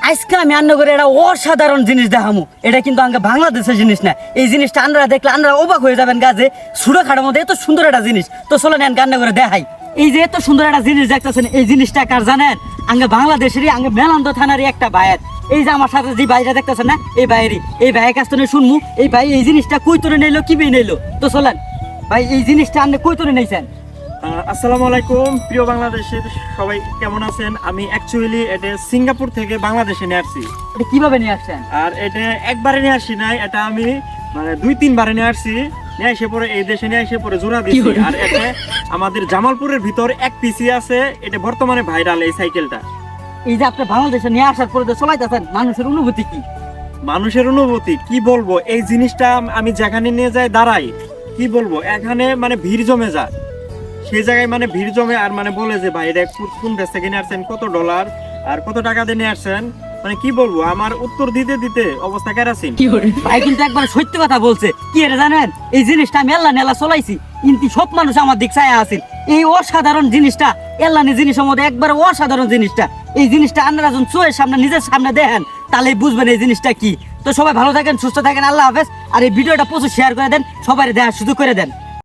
আজকে আমি আন্ন করে এটা অসাধারণ জিনিস দেখামু। এটা কিন্তু আঙ্গে বাংলাদেশের জিনিস না। এই জিনিসটা আন্নারা দেখলে আন্নারা অবাক হয়ে যাবেন গাছে সুরে খাটার মধ্যে এত সুন্দর একটা জিনিস। তো চলো নেন গান্না করে দেখাই। এই যে এত সুন্দর একটা জিনিস দেখতেছেন, এই জিনিসটা কার জানেন? আঙ্গে বাংলাদেশেরই আঙ্গে মেলান্দ থানারই একটা ভাইয়ের। এই যে আমার সাথে যে ভাইটা দেখতেছেন না, এই ভাইয়েরই। এই ভাইয়ের কাছ থেকে শুনমু এই ভাই এই জিনিসটা কই তোরে নিলো, কি নিল। তো চলেন ভাই, এই জিনিসটা আপনি কই তোরে নিয়েছেন? আসসালামু আলাইকুম প্রিয় বাংলাদেশের সবাই, কেমন আছেন? আমি অ্যাকচুয়ালি এটা সিঙ্গাপুর থেকে বাংলাদেশে নিয়ে আসছি। এটা কিভাবে নিয়ে আসছেন? আর এটা একবারে নিয়ে আসি নাই, এটা আমি মানে 2-3 বারে নিয়ে আসছি। নিয়ে এসে পরে এই দেশে নিয়ে এসে পরে জোড়া দিচ্ছি। আর এটা আমাদের জামালপুরের ভিতর এক পিসি আছে, এটা বর্তমানে ভাইরাল এই সাইকেলটা। এই যে আপনি বাংলাদেশে নিয়ে আসার পরে যে চলাইতেছেন, মানুষের অনুভূতি কি? মানুষের অনুভূতি কি বলবো, এই জিনিসটা আমি যেখানে নিয়ে যাই দাঁড়াই, কি বলবো, এখানে মানে ভিড় জমে যায়। সেই জায়গায় মানে ভিড় জমে আর মানে বলে যে ভাই এটা কোন দেশ থেকে নিয়ে আসছেন, কত ডলার আর কত টাকা দিয়ে নিয়ে আসছেন। মানে কি বলবো, আমার উত্তর দিতে দিতে অবস্থা কেরাসিন। ভাই কিন্তু একবার সত্যি কথা বলছে। কি এটা জানেন? এই জিনিসটা আমি এল্লা নেলা চলাইছি, কিন্তু সব মানুষ আমার দিক চায় আসেন। এই অসাধারণ জিনিসটা এল্লানি জিনিসের মধ্যে একবার অসাধারণ জিনিসটা। এই জিনিসটা আপনারা যখন চোখের সামনে নিজের সামনে দেখেন তাহলেই বুঝবেন এই জিনিসটা কি। তো সবাই ভালো থাকেন, সুস্থ থাকেন, আল্লাহ হাফেজ। আর এই ভিডিওটা প্রচুর শেয়ার করে দেন, সবাই দেখার সুযোগ করে দেন।